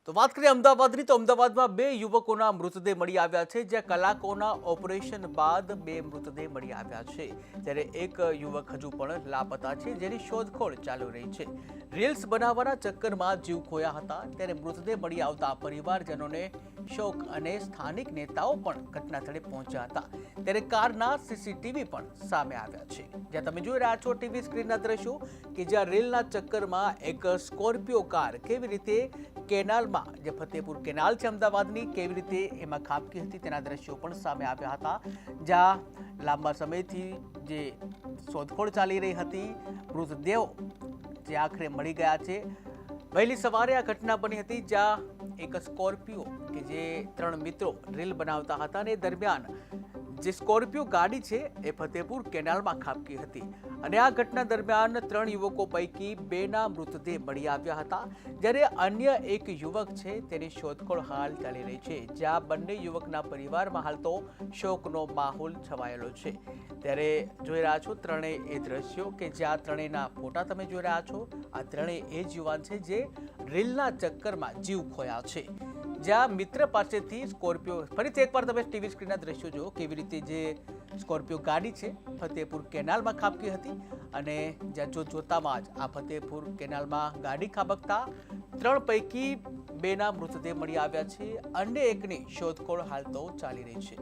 તો વાત કરીએ અમદાવાદની તો અમદાવાદમાં બે યુવકોના મૃતદેહ મળી આવ્યા છે, જ્યાં કલાકોના ઓપરેશન બાદ બે મૃતદેહ મળી આવ્યા છે, જ્યારે એક યુવક હજુ પણ લાપતા છે, જેની શોધખોળ ચાલુ રહી છે। રીલ્સ બનાવવાના ચક્કરમાં જીવ ખોયા હતા, ત્યારે મૃતદેહ મળી આવતા પરિવારજનોને શોક અને સ્થાનિક નેતાઓ પણ ઘટના સ્થળે પહોંચ્યા હતા। ત્યારે કારના સીસીટીવી પણ સામે આવ્યા છે, જ્યાં તમે જોઈ રહ્યા છો ટીવી સ્ક્રીનના દ્રશ્યો કે જ્યાં રેલના ચક્કરમાં એક સ્કોર્પિયો કાર કેવી રીતે કેનાલમાં, જે ફતેપુર કેનાલ છે અમદાવાદની, કેવી રીતે એમાં ખાબકી હતી તેના દ્રશ્યો પણ સામે આવ્યા હતા, જ્યાં લાંબા સમયથી જે શોધખોળ ચાલી રહી હતી, મૃતદેહો જે આખરે મળી ગયા છે। વહેલી સવારે આ ઘટના બની હતી, જ્યાં એક સ્કોર્પિયો કે જે ત્રણ મિત્રો રીલ બનાવતા હતા અને દરમિયાન જે સ્કોર્પિયો ગાડી છે એ ફતેપુર કેનાલમાં ખાબકી હતી અને આ ઘટના દરમિયાન ત્રણ યુવકો પૈકી બેના મૃતદેહ મળી આવ્યા હતા, જ્યારે અન્ય એક યુવક છે તેની શોધખોળ હાલ ચાલી રહી છે, જ્યાં બંને યુવકના પરિવારમાં હાલ તો શોકનો માહોલ છવાયેલો છે। ત્યારે જોઈ રહ્યા છો ત્રણેય એ દ્રશ્યો કે જ્યાં ત્રણેયના ફોટા તમે જોઈ રહ્યા છો, આ ત્રણેય એ જ યુવાન છે જે રીલના ચક્કરમાં જીવ ખોયા છે, જ્યાં મિત્ર પાસેથી સ્કોર્પિયો, ફરીથી એકવાર તમે ટીવી સ્ક્રીનના દ્રશ્યો જુઓ કેવી રીતે જે સ્કોર્પિયો ગાડી છે ફતેપુર કેનાલમાં ખાબકી હતી અને જ્યાં જોતામાં જ આ ફતેપુર કેનાલમાં ગાડી ખાબકતા ત્રણ પૈકી બેના મૃતદેહ મળી આવ્યા છે, અન્ય એકની શોધખોળ હાલ તો ચાલી રહી છે।